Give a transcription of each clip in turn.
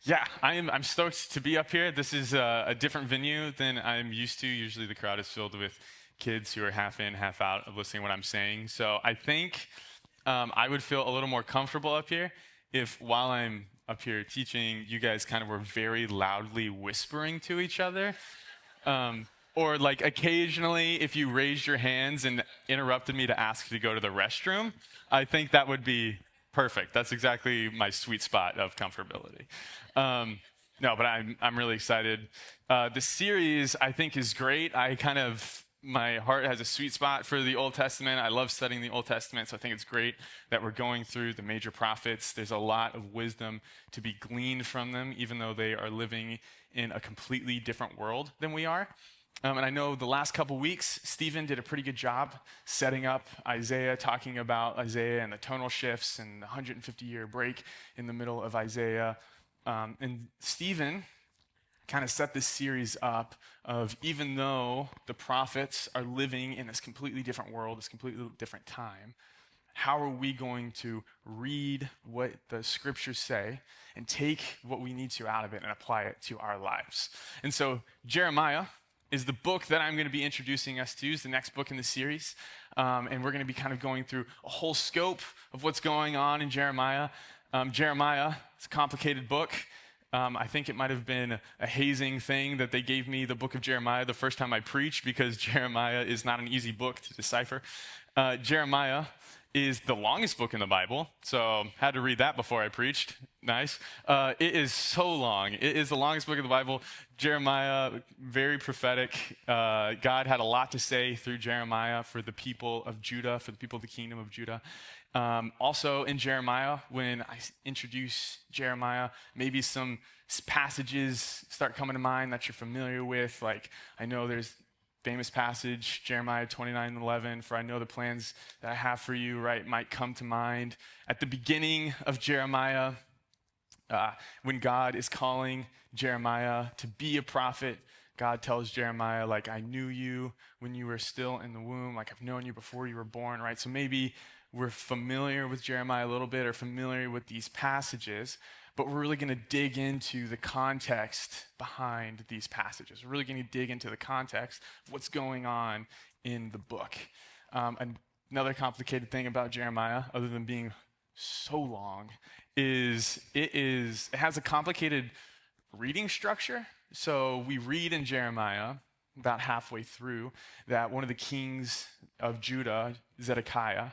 Yeah, I'm stoked to be up here. This is a different venue than I'm used to. Usually the crowd is filled with kids who are half in, half out of listening to what I'm saying. So I think I would feel a little more comfortable up here if while I'm up here teaching, you guys kind of were very loudly whispering to each other. Um, or like occasionally, if you raised your hands and interrupted me to ask to go to the restroom, I think that would be perfect. That's exactly my sweet spot of comfortability. Um, no, but I'm really excited. The series I think is great. My heart has a sweet spot for the Old Testament. I love studying the Old Testament, so I think it's great that we're going through the major prophets. There's a lot of wisdom to be gleaned from them, even though they are living in a completely different world than we are. And I know the last couple weeks, Stephen did a pretty good job setting up Isaiah, talking about Isaiah and the tonal shifts and the 150-year break in the middle of Isaiah. And Stephen kind of set this series up of even though the prophets are living in this completely different world, this completely different time, how are we going to read what the scriptures say and take what we need to out of it and apply it to our lives? And so Jeremiah is the book that I'm going to be introducing us to, is the next book in the series. And we're going to be kind of going through a whole scope of what's going on in Jeremiah. Jeremiah is a complicated book. I think it might have been a hazing thing that they gave me the book of Jeremiah the first time I preached, because Jeremiah is not an easy book to decipher. Jeremiah is the longest book in the Bible, so had to read that before I preached. Nice. It is so long. It is the longest book of the Bible. Jeremiah, very prophetic. God had a lot to say through Jeremiah for the people of Judah, for the people of the kingdom of Judah. Also in Jeremiah, when I introduce Jeremiah, maybe some passages start coming to mind that you're familiar with. Like, I know there's famous passage, Jeremiah 29:11, for I know the plans that I have for you, right, might come to mind. At the beginning of Jeremiah, when God is calling Jeremiah to be a prophet, God tells Jeremiah, like, I knew you when you were still in the womb, like I've known you before you were born, right? So maybe we're familiar with Jeremiah a little bit or familiar with these passages, but we're really going to dig into the context behind these passages. We're really going to dig into the context of what's going on in the book. Another complicated thing about Jeremiah, other than being so long, is it has a complicated reading structure. So we read in Jeremiah about halfway through that one of the kings of Judah, Zedekiah,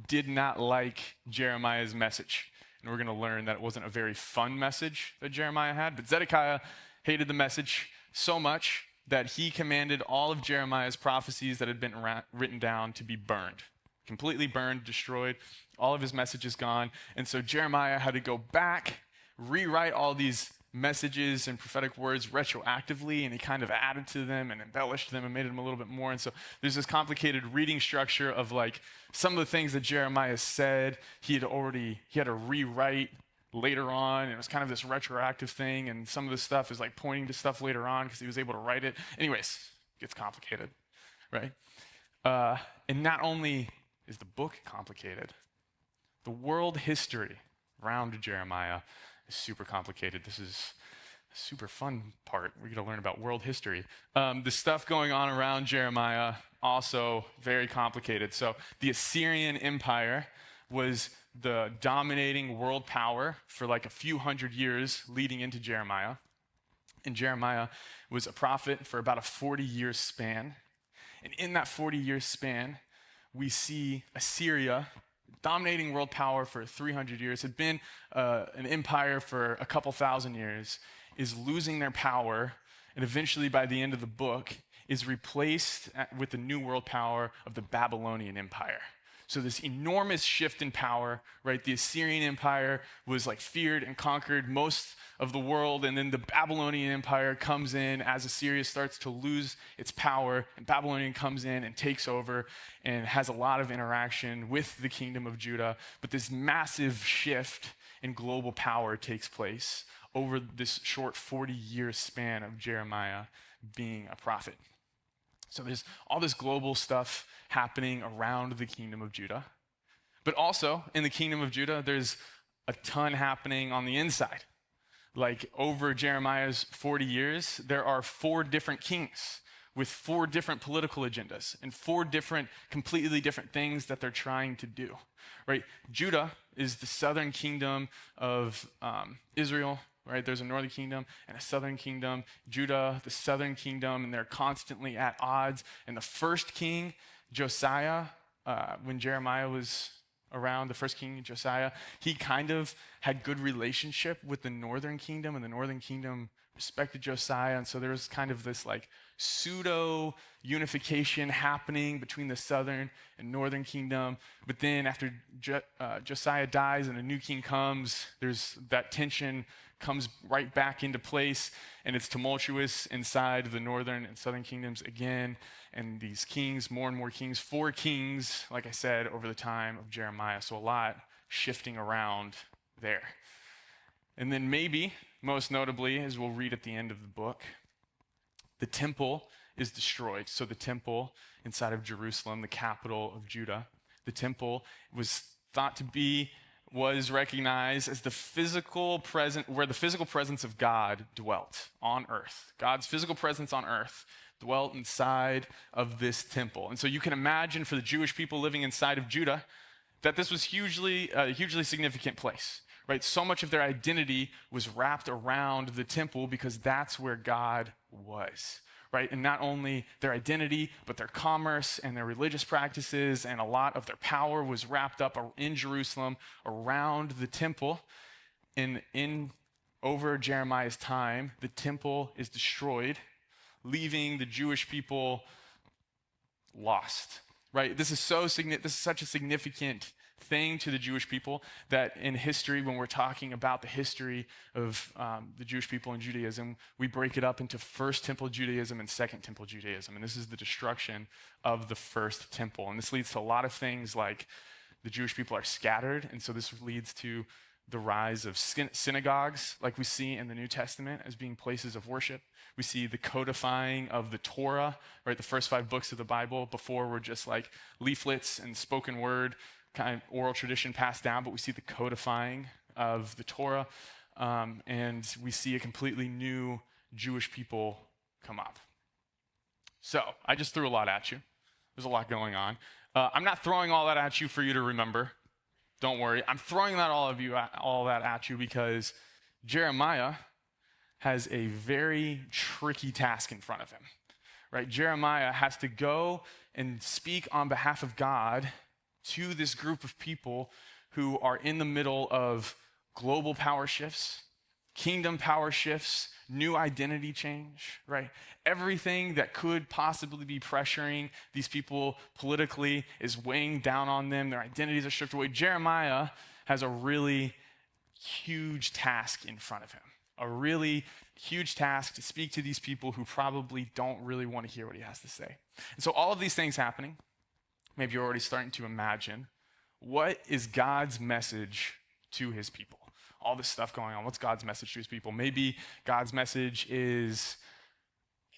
did not like Jeremiah's message. And we're going to learn that it wasn't a very fun message that Jeremiah had. But Zedekiah hated the message so much that he commanded all of Jeremiah's prophecies that had been written down to be burned. Completely burned, destroyed. All of his messages gone. And so Jeremiah had to go back, rewrite all these messages and prophetic words retroactively, and he kind of added to them and embellished them and made them a little bit more. And so there's this complicated reading structure of like some of the things that Jeremiah said he had to rewrite later on, and it was kind of this retroactive thing, and some of the stuff is like pointing to stuff later on because he was able to write it. Anyways, it gets complicated, right? And not only is the book complicated, the world history around Jeremiah is super complicated. This is a super fun part. We're going to learn about world history. The stuff going on around Jeremiah, also very complicated. So the Assyrian Empire was the dominating world power for like a few hundred years leading into Jeremiah. And Jeremiah was a prophet for about a 40-year span. And in that 40-year span, we see Assyria, dominating world power for 300 years, had been an empire for a couple thousand years, is losing their power, and eventually by the end of the book is replaced with the new world power of the Babylonian Empire. So this enormous shift in power, right? The Assyrian Empire was like feared and conquered most of the world, and then the Babylonian Empire comes in as Assyria starts to lose its power, and Babylonian comes in and takes over and has a lot of interaction with the kingdom of Judah. But this massive shift in global power takes place over this short 40-year span of Jeremiah being a prophet. So there's all this global stuff happening around the kingdom of Judah. But also in the kingdom of Judah, there's a ton happening on the inside. like over Jeremiah's 40 years, there are 4 different kings with 4 different political agendas and 4 different, completely different things that they're trying to do, right? Judah is the southern kingdom of Israel, right? There's a northern kingdom and a southern kingdom. Judah, the southern kingdom, and they're constantly at odds. And the first king, Josiah, when Jeremiah was around, the first king, Josiah, he kind of had good relationship with the northern kingdom, and the northern kingdom respected Josiah. And so there was kind of this like pseudo unification happening between the southern and northern kingdom. But then after Josiah dies and a new king comes, there's that tension comes right back into place, and it's tumultuous inside the northern and southern kingdoms again. And these kings, more and more kings, 4 kings, like I said, over the time of Jeremiah. So a lot shifting around there. And then maybe, most notably, as we'll read at the end of the book, the temple is destroyed. So the temple inside of Jerusalem, the capital of Judah, the temple was thought to be, was recognized as the physical presence, where the physical presence of God dwelt on earth. God's physical presence on earth dwelt inside of this temple. And so you can imagine for the Jewish people living inside of Judah that this was a hugely significant place, right? So much of their identity was wrapped around the temple because that's where God was, right? And not only their identity, but their commerce and their religious practices and a lot of their power was wrapped up in Jerusalem around the temple. And over Jeremiah's time, the temple is destroyed, leaving the Jewish people lost, right? This is such a significant thing to the Jewish people that in history, when we're talking about the history of the Jewish people in Judaism, we break it up into First Temple Judaism and Second Temple Judaism. And this is the destruction of the First Temple. And this leads to a lot of things like the Jewish people are scattered. And so this leads to the rise of synagogues, like we see in the New Testament as being places of worship. We see the codifying of the Torah, right? The first 5 books of the Bible before were just like leaflets and spoken word, kind of oral tradition passed down, but we see the codifying of the Torah, and we see a completely new Jewish people come up. So I just threw a lot at you. There's a lot going on. I'm not throwing all that at you for you to remember. Don't worry. I'm throwing all that at you because Jeremiah has a very tricky task in front of him, right? Jeremiah has to go and speak on behalf of God to this group of people who are in the middle of global power shifts, kingdom power shifts, new identity change, right? Everything that could possibly be pressuring these people politically is weighing down on them. Their identities are stripped away. Jeremiah has a really huge task in front of him, a really huge task to speak to these people who probably don't really want to hear what he has to say. And so all of these things happening, maybe you're already starting to imagine, what is God's message to his people? All this stuff going on. What's God's message to his people? Maybe God's message is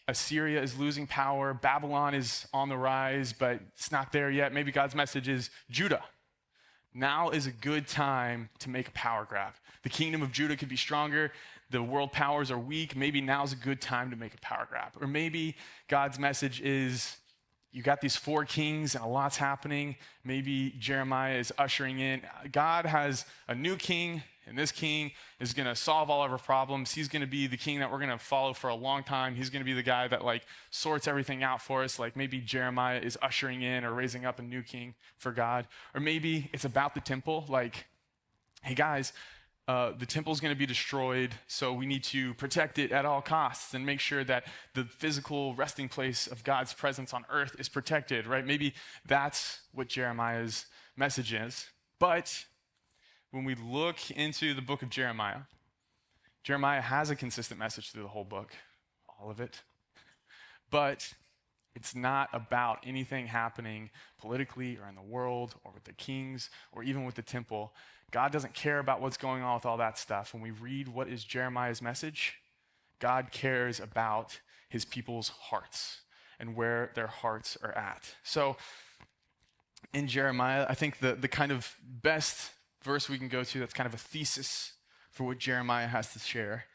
Assyria is losing power. Babylon is on the rise, but it's not there yet. Maybe God's message is Judah. Now is a good time to make a power grab. The kingdom of Judah could be stronger. The world powers are weak. Maybe now's a good time to make a power grab. Or maybe God's message is you got these 4 kings and a lot's happening. Maybe Jeremiah is ushering in. God has a new king, and this king is going to solve all of our problems. He's going to be the king that we're going to follow for a long time. He's going to be the guy that like sorts everything out for us. Like maybe Jeremiah is ushering in or raising up a new king for God. Or maybe it's about the temple. Like, hey guys, the temple's going to be destroyed, so we need to protect it at all costs and make sure that the physical resting place of God's presence on earth is protected, right? Maybe that's what Jeremiah's message is. But when we look into the book of Jeremiah, Jeremiah has a consistent message through the whole book, all of it. But it's not about anything happening politically or in the world or with the kings or even with the temple. God doesn't care about what's going on with all that stuff. When we read what is Jeremiah's message, God cares about his people's hearts and where their hearts are at. So in Jeremiah, I think the kind of best verse we can go to that's kind of a thesis for what Jeremiah has to share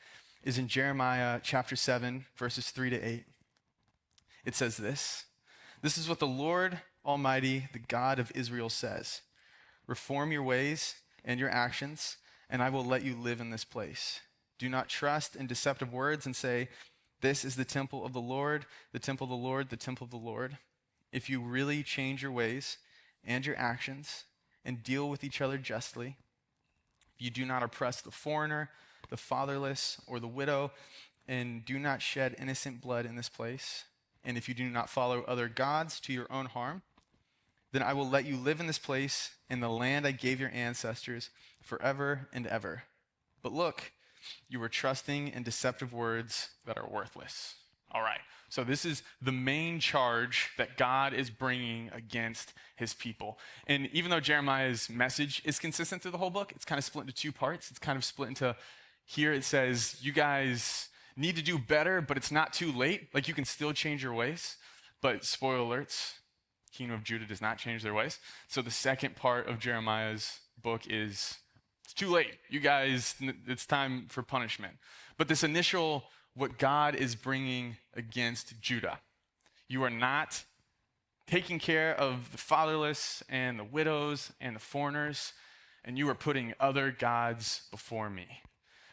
is in Jeremiah chapter 7, verses 3 to 8. It says this: "This is what the Lord Almighty, the God of Israel says. Reform your ways and your actions, and I will let you live in this place. Do not trust in deceptive words and say, 'This is the temple of the Lord, the temple of the Lord, the temple of the Lord.' If you really change your ways and your actions and deal with each other justly, if you do not oppress the foreigner, the fatherless, or the widow, and do not shed innocent blood in this place, and if you do not follow other gods to your own harm, then I will let you live in this place in the land I gave your ancestors forever and ever. But look, you are trusting in deceptive words that are worthless." All right, so this is the main charge that God is bringing against his people. And even though Jeremiah's message is consistent through the whole book, it's kind of split into two parts. It's kind of split into, here it says, you guys need to do better, but it's not too late. Like, you can still change your ways. But spoiler alerts, Kingdom of Judah does not change their ways. So the second part of Jeremiah's book is, it's too late. You guys, it's time for punishment. But this initial, what God is bringing against Judah, you are not taking care of the fatherless and the widows and the foreigners, and you are putting other gods before me.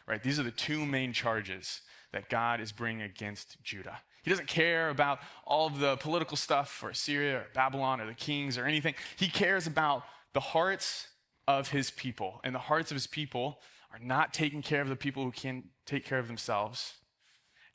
Right? These are the two main charges that God is bringing against Judah. He doesn't care about all of the political stuff for Assyria or Babylon or the kings or anything. He cares about the hearts of his people. And the hearts of his people are not taking care of the people who can't take care of themselves.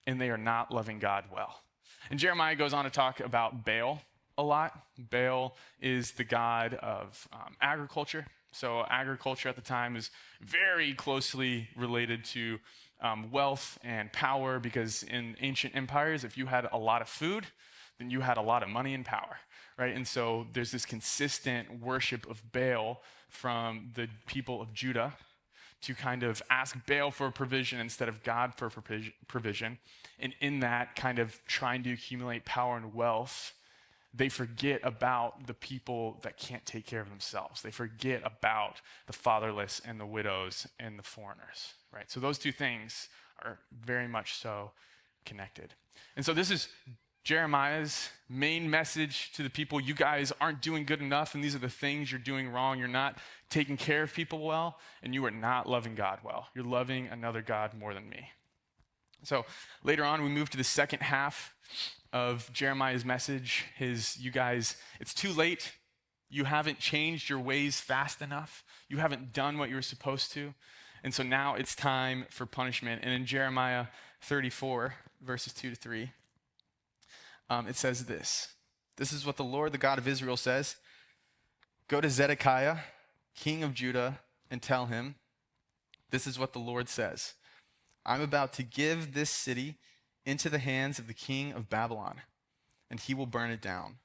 And they are not loving God well. And Jeremiah goes on to talk about Baal a lot. Baal is the god of agriculture. So agriculture at the time is very closely related to wealth and power, because in ancient empires, if you had a lot of food, then you had a lot of money and power, right? And so there's this consistent worship of Baal from the people of Judah to kind of ask Baal for provision instead of God for provision. And in that kind of trying to accumulate power and wealth, they forget about the people that can't take care of themselves. They forget about the fatherless and the widows and the foreigners, right? So those two things are very much so connected. And so this is Jeremiah's main message to the people. You guys aren't doing good enough, and these are the things you're doing wrong. You're not taking care of people well, and you are not loving God well. You're loving another God more than me. So later on, we move to the second half of Jeremiah's message. You guys, it's too late. You haven't changed your ways fast enough. You haven't done what you were supposed to. And so now it's time for punishment. And in Jeremiah 34, verses 2 to 3, it says this: "This is what the Lord, the God of Israel, says. Go to Zedekiah, king of Judah, and tell him, this is what the Lord says. I'm about to give this city into the hands of the king of Babylon, and he will burn it down.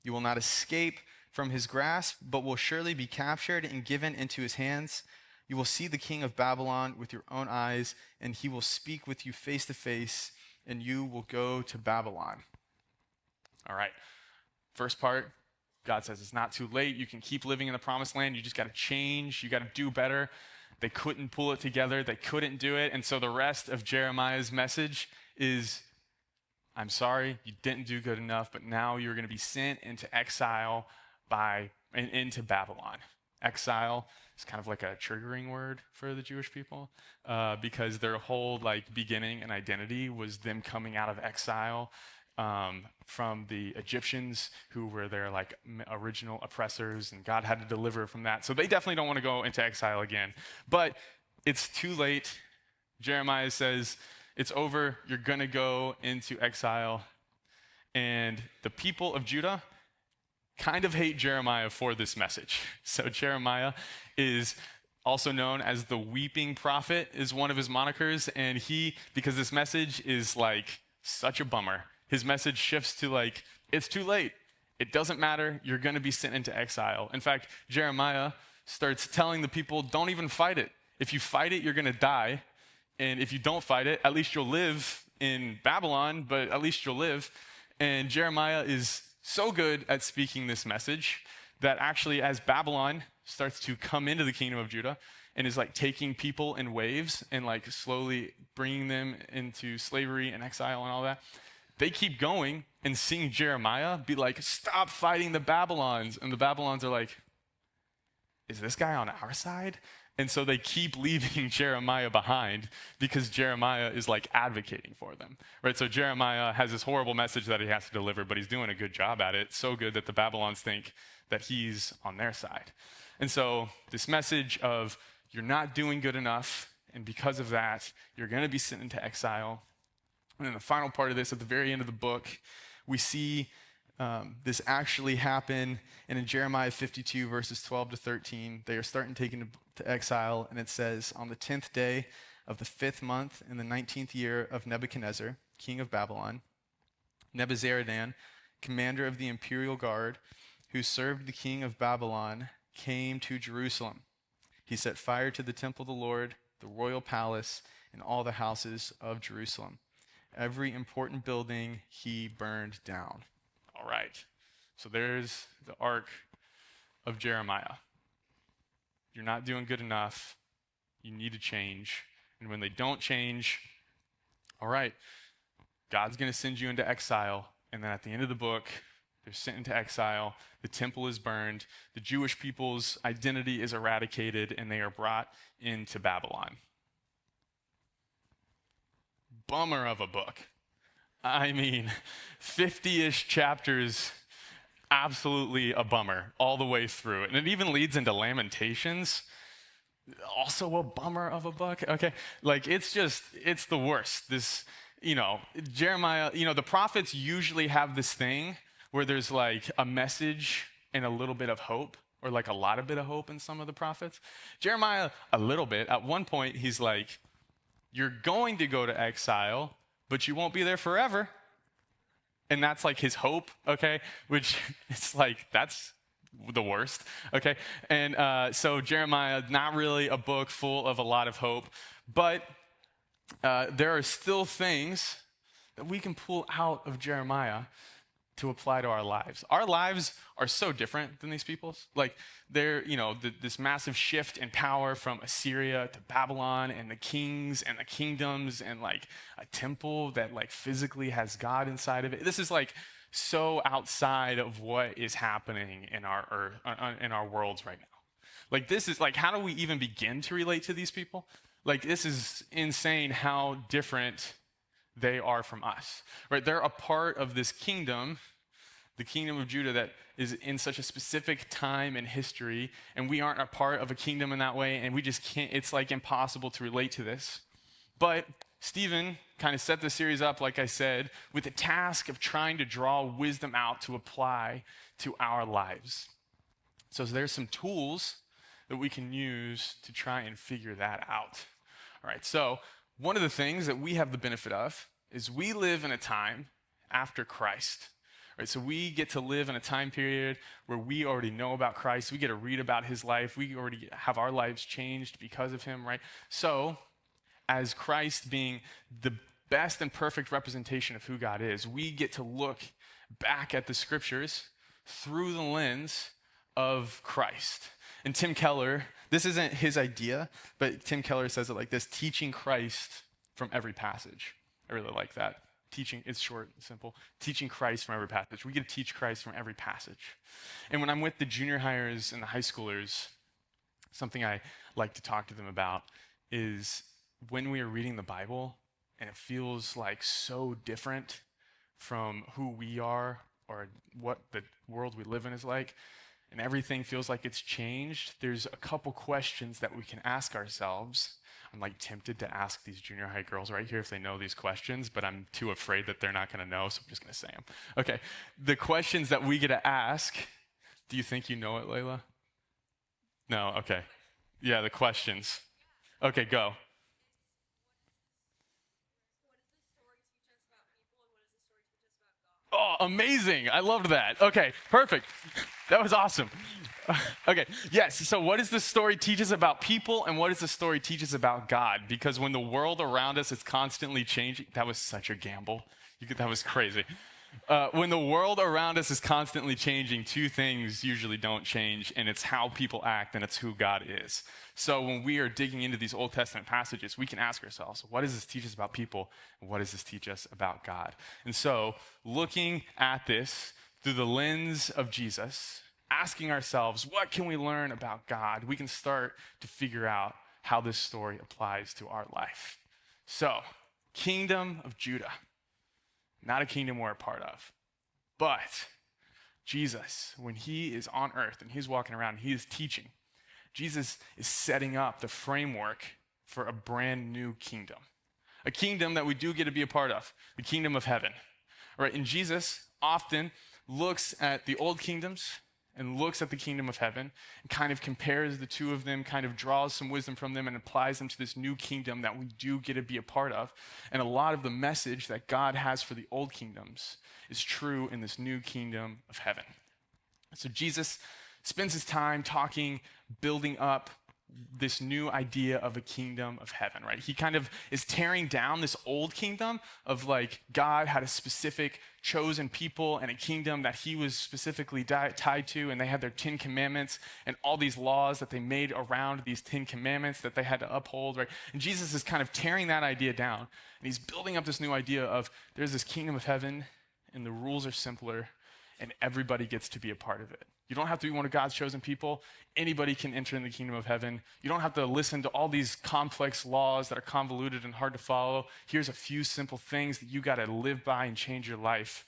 You will not escape from his grasp, but will surely be captured and given into his hands. You will see the king of Babylon with your own eyes, and he will speak with you face to face, and you will go to Babylon." All right. First part, God says it's not too late. You can keep living in the promised land. You just got to change. You got to do better. They couldn't pull it together. They couldn't do it. And so the rest of Jeremiah's message is, I'm sorry, you didn't do good enough, but now you're going to be sent into exile into Babylon. Exile is kind of like a triggering word for the Jewish people, because their whole beginning and identity was them coming out of exile from the Egyptians, who were their original oppressors, and God had to deliver from that. So they definitely don't want to go into exile again. But it's too late. Jeremiah says, it's over. You're going to go into exile. And the people of Judah kind of hate Jeremiah for this message. So Jeremiah is also known as the weeping prophet, is one of his monikers. And because this message is such a bummer, his message shifts to it's too late. It doesn't matter. You're going to be sent into exile. In fact, Jeremiah starts telling the people, don't even fight it. If you fight it, you're going to die. And if you don't fight it, at least you'll live in Babylon, but at least you'll live. And Jeremiah is so good at speaking this message that actually, as Babylon starts to come into the kingdom of Judah, and is like taking people in waves and like slowly bringing them into slavery and exile and all that. They keep going and seeing Jeremiah be like, stop fighting the Babylons. And the Babylons are like, is this guy on our side? And so they keep leaving Jeremiah behind because Jeremiah is like advocating for them, right? So Jeremiah has this horrible message that he has to deliver, but he's doing a good job at it. So good that the Babylons think that he's on their side. And so this message of you're not doing good enough, and because of that, you're going to be sent into exile. And then the final part of this, at the very end of the book, we see this actually happen. And in Jeremiah 52, verses 12 to 13, they are starting taken to exile. And it says, on the 10th day of the 5th month in the 19th year of Nebuchadnezzar, king of Babylon, Nebuzaradan, commander of the imperial guard, who served the king of Babylon, came to Jerusalem. He set fire to the temple of the Lord, the royal palace, and all the houses of Jerusalem. Every important building he burned down. All right. So there's the arc of Jeremiah. You're not doing good enough. You need to change. And when they don't change, all right, God's going to send you into exile. And then at the end of the book, they're sent into exile. The temple is burned. The Jewish people's identity is eradicated, and they are brought into Babylon. Bummer of a book. I mean, 50-ish chapters, absolutely a bummer all the way through. And it even leads into Lamentations, also a bummer of a book. Okay, like it's the worst. This, Jeremiah, the prophets usually have this thing where there's like a message and a little bit of hope, or like a lot of bit of hope in some of the prophets. Jeremiah, a little bit. At one point, he's like, you're going to go to exile, but you won't be there forever. And that's like his hope, okay? Which it's like, that's the worst, okay? And so Jeremiah, not really a book full of a lot of hope, but there are still things that we can pull out of Jeremiah to apply to our lives. Our lives are so different than these people's. Like they're, this massive shift in power from Assyria to Babylon, and the kings and the kingdoms, and like a temple that like physically has God inside of it. This is like so outside of what is happening in our worlds right now. Like this is like, how do we even begin to relate to these people? Like this is insane how different they are from us, right? They're a part of this kingdom, the kingdom of Judah, that is in such a specific time in history, and we aren't a part of a kingdom in that way, and we just can't, it's like impossible to relate to this. But Stephen kind of set the series up, like I said, with the task of trying to draw wisdom out to apply to our lives. So there's some tools that we can use to try and figure that out. All right, so one of the things that we have the benefit of is we live in a time after Christ. Right, so we get to live in a time period where we already know about Christ. We get to read about his life. We already have our lives changed because of him, right? So as Christ being the best and perfect representation of who God is, we get to look back at the scriptures through the lens of Christ. And Tim Keller, this isn't his idea, but Tim Keller says it like this: teaching Christ from every passage. I really like that. Teaching, it's short and simple. Teaching Christ from every passage. We get to teach Christ from every passage. And when I'm with the junior hires and the high schoolers, something I like to talk to them about is when we are reading the Bible and it feels like so different from who we are or what the world we live in is like, and everything feels like it's changed, there's a couple questions that we can ask ourselves. I'm like tempted to ask these junior high girls right here if they know these questions, but I'm too afraid that they're not going to know, so I'm just going to say them. Okay, the questions that we get to ask, do you think you know it, Layla? No, okay. Yeah, the questions. Okay, go. Oh, amazing. I loved that. Okay, perfect. That was awesome. Okay, yes, so what does this story teach us about people, and what does the story teach us about God? Because when the world around us is constantly changing, that was such a gamble. That was crazy. When the world around us is constantly changing, two things usually don't change, and it's how people act and it's who God is. So when we are digging into these Old Testament passages, we can ask ourselves, what does this teach us about people? And what does this teach us about God? And so looking at this through the lens of Jesus, asking ourselves, what can we learn about God? We can start to figure out how this story applies to our life. So, Kingdom of Judah. Not a kingdom we're a part of. But Jesus, when he is on earth and he's walking around, he is teaching. Jesus is setting up the framework for a brand new kingdom. A kingdom that we do get to be a part of, the kingdom of heaven. All right, and Jesus often looks at the old kingdoms and looks at the kingdom of heaven and kind of compares the two of them, kind of draws some wisdom from them and applies them to this new kingdom that we do get to be a part of. And a lot of the message that God has for the old kingdoms is true in this new kingdom of heaven. So Jesus spends his time talking, building up this new idea of a kingdom of heaven, right? He kind of is tearing down this old kingdom of like God had a specific chosen people and a kingdom that he was specifically tied to, and they had their 10 commandments and all these laws that they made around these 10 commandments that they had to uphold, right? And Jesus is kind of tearing that idea down, and he's building up this new idea of there's this kingdom of heaven and the rules are simpler and everybody gets to be a part of it. You don't have to be one of God's chosen people. Anybody can enter in the kingdom of heaven. You don't have to listen to all these complex laws that are convoluted and hard to follow. Here's a few simple things that you got to live by and change your life,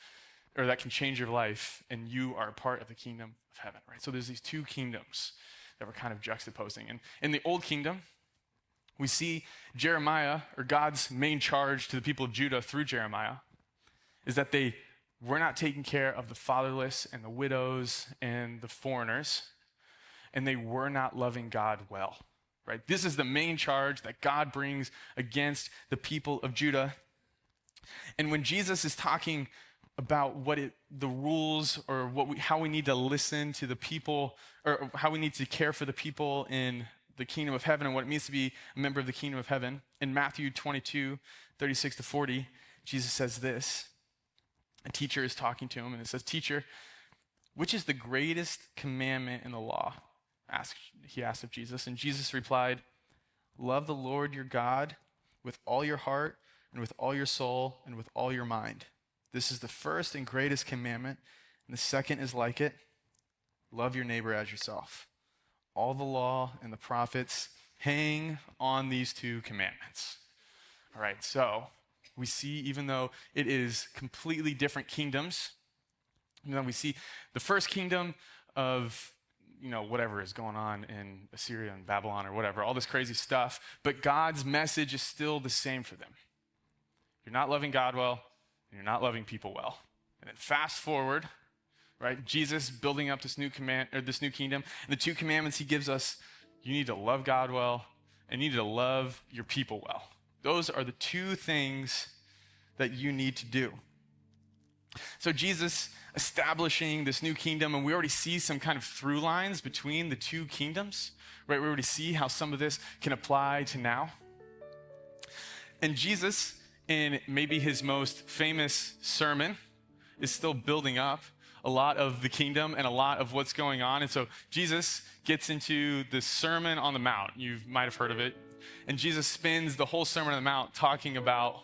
or that can change your life, and you are a part of the kingdom of heaven, right? So there's these two kingdoms that we're kind of juxtaposing. And in the old kingdom, we see Jeremiah, or God's main charge to the people of Judah through Jeremiah, is that they were not taking care of the fatherless and the widows and the foreigners, and they were not loving God well, right? This is the main charge that God brings against the people of Judah. And when Jesus is talking about the rules or how we need to listen to the people, or how we need to care for the people in the kingdom of heaven and what it means to be a member of the kingdom of heaven, in Matthew 22, 36 to 40, Jesus says this. A teacher is talking to him, and it says, "Teacher, which is the greatest commandment in the law?" He asked of Jesus, and Jesus replied, "Love the Lord your God with all your heart and with all your soul and with all your mind. This is the first and greatest commandment, and the second is like it. Love your neighbor as yourself. All the law and the prophets hang on these two commandments." All right, so we see, even though it is completely different kingdoms, we see the first kingdom of, whatever is going on in Assyria and Babylon or whatever, all this crazy stuff, but God's message is still the same for them. You're not loving God well, and you're not loving people well. And then fast forward, right? Jesus building up this new kingdom, and the two commandments he gives us: you need to love God well, and you need to love your people well. Those are the two things that you need to do. So Jesus establishing this new kingdom, and we already see some kind of through lines between the two kingdoms, right? We already see how some of this can apply to now. And Jesus, in maybe his most famous sermon, is still building up a lot of the kingdom and a lot of what's going on. And so Jesus gets into the Sermon on the Mount. You might have heard of it. And Jesus spends the whole Sermon on the Mount talking about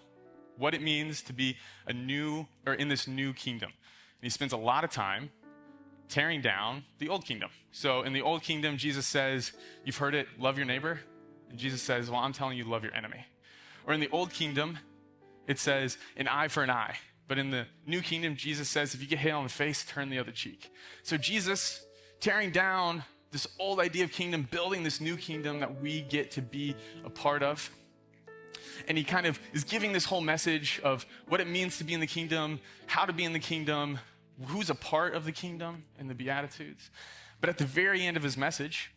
what it means to be in this new kingdom. And he spends a lot of time tearing down the old kingdom. So in the old kingdom, Jesus says, you've heard it, love your neighbor. And Jesus says, well, I'm telling you, love your enemy. Or in the old kingdom, it says an eye for an eye. But in the new kingdom, Jesus says, if you get hit on the face, turn the other cheek. So Jesus tearing down this old idea of kingdom, building this new kingdom that we get to be a part of. And he kind of is giving this whole message of what it means to be in the kingdom, how to be in the kingdom, who's a part of the kingdom in the Beatitudes. But at the very end of his message,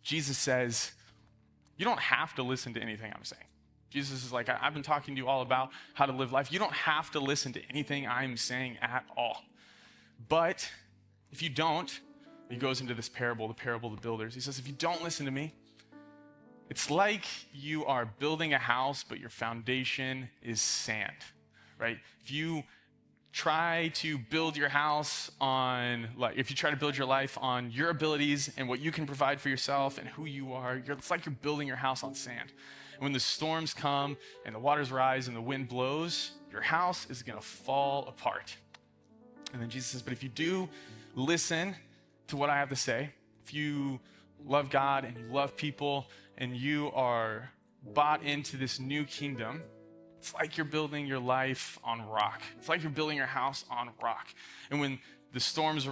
Jesus says, you don't have to listen to anything I'm saying. Jesus is like, I've been talking to you all about how to live life. You don't have to listen to anything I'm saying at all. But if you don't, he goes into this parable, the parable of the builders. He says, if you don't listen to me, it's like you are building a house, but your foundation is sand, right? If you try to build your house on, like, if you try to build your life on your abilities and what you can provide for yourself and who you are, it's like you're building your house on sand. And when the storms come and the waters rise and the wind blows, your house is going to fall apart. And then Jesus says, but if you do listen to what I have to say, if you love God and you love people and you are bought into this new kingdom, it's like you're building your life on rock. It's like you're building your house on rock. And when the storms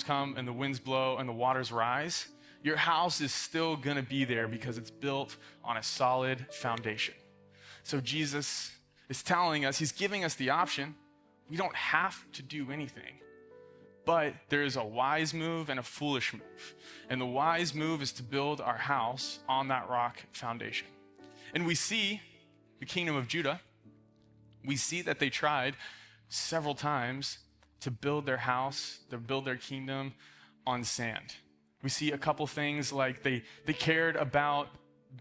come and the winds blow and the waters rise, your house is still going to be there because it's built on a solid foundation. So Jesus is telling us, he's giving us the option. We don't have to do anything. But there is a wise move and a foolish move. And the wise move is to build our house on that rock foundation. And we see the kingdom of Judah, we see that they tried several times to build their house, to build their kingdom on sand. We see a couple things like they cared about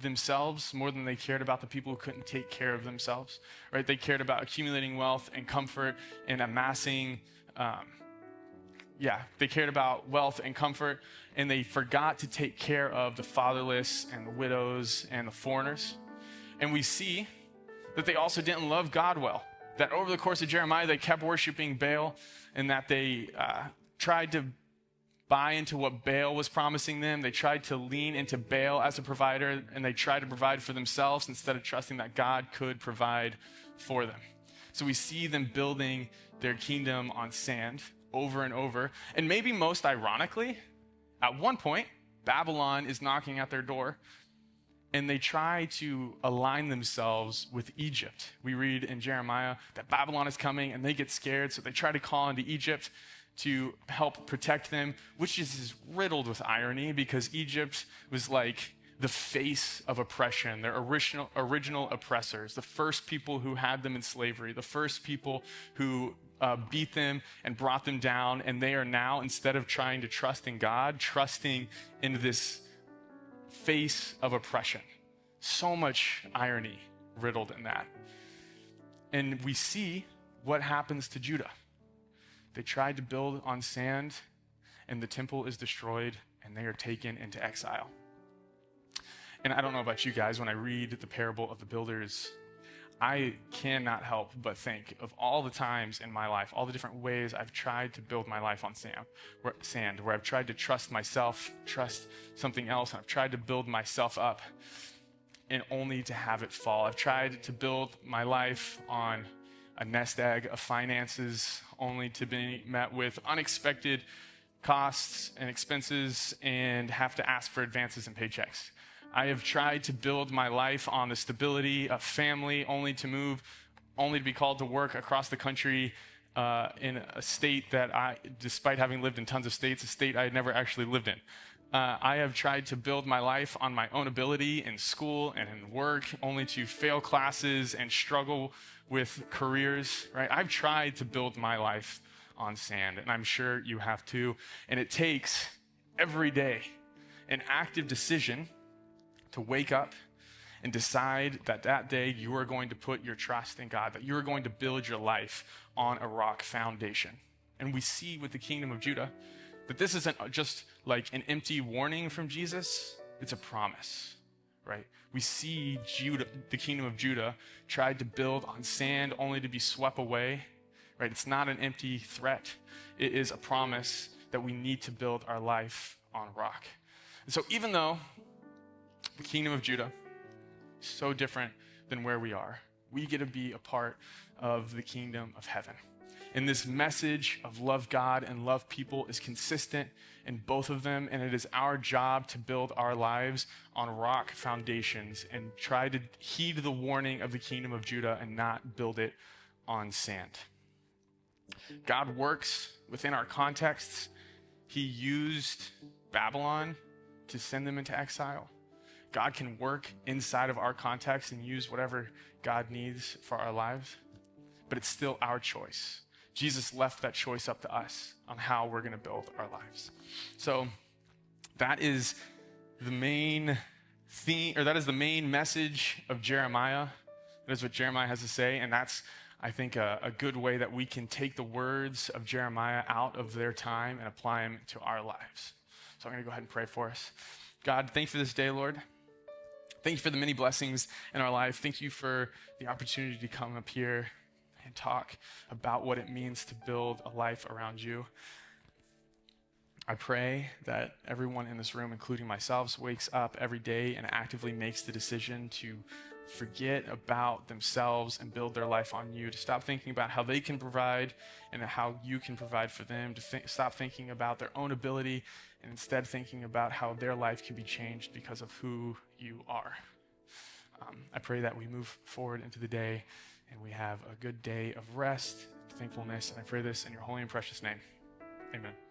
themselves more than they cared about the people who couldn't take care of themselves, right? They cared about accumulating wealth and comfort and amassing, they cared about wealth and comfort, and they forgot to take care of the fatherless and the widows and the foreigners. And we see that they also didn't love God well, that over the course of Jeremiah, they kept worshiping Baal, and that they tried to buy into what Baal was promising them. They tried to lean into Baal as a provider, and they tried to provide for themselves instead of trusting that God could provide for them. So we see them building their kingdom on sand over and over. And maybe most ironically, at one point, Babylon is knocking at their door, and they try to align themselves with Egypt. We read in Jeremiah that Babylon is coming, and they get scared, so they try to call into Egypt to help protect them, which is riddled with irony because Egypt was like the face of oppression, their original oppressors, the first people who had them in slavery, the first people who beat them and brought them down, and they are now, instead of trying to trust in God, trusting in this face of oppression. So much irony riddled in that. And we see what happens to Judah. They tried to build on sand, and the temple is destroyed, and they are taken into exile. And I don't know about you guys, when I read the parable of the builders, I cannot help but think of all the times in my life, all the different ways I've tried to build my life on sand, where I've tried to trust myself, trust something else, and I've tried to build myself up, and only to have it fall. I've tried to build my life on a nest egg of finances, only to be met with unexpected costs and expenses and have to ask for advances and paychecks. I have tried to build my life on the stability of family, only to be called to work across the country in a state that despite having lived in tons of states, a state I had never actually lived in. I have tried to build my life on my own ability in school and in work, only to fail classes and struggle with careers, right? I've tried to build my life on sand, and I'm sure you have too. And it takes every day an active decision to wake up and decide that that day you are going to put your trust in God, that you are going to build your life on a rock foundation. And we see with the kingdom of Judah that this isn't just like an empty warning from Jesus, it's a promise, right? We see Judah, the kingdom of Judah, tried to build on sand only to be swept away, right? It's not an empty threat. It is a promise that we need to build our life on rock. And so even though the kingdom of Judah is so different than where we are, we get to be a part of the kingdom of heaven. And this message of love God and love people is consistent in both of them, and it is our job to build our lives on rock foundations and try to heed the warning of the kingdom of Judah and not build it on sand. God works within our contexts. He used Babylon to send them into exile. God can work inside of our context and use whatever God needs for our lives, but it's still our choice. Jesus left that choice up to us on how we're going to build our lives. So that is the main theme, or that is the main message of Jeremiah. That is what Jeremiah has to say, and that's I think a good way that we can take the words of Jeremiah out of their time and apply them to our lives. So I'm going to go ahead and pray for us. God, thank you for this day, Lord. Thank you for the many blessings in our life. Thank you for the opportunity to come up here and talk about what it means to build a life around you. I pray that everyone in this room, including myself, wakes up every day and actively makes the decision to forget about themselves and build their life on you, to stop thinking about how they can provide and how you can provide for them, to stop thinking about their own ability and instead thinking about how their life can be changed because of who you are. I pray that we move forward into the day and we have a good day of rest, thankfulness, and I pray this in your holy and precious name. Amen.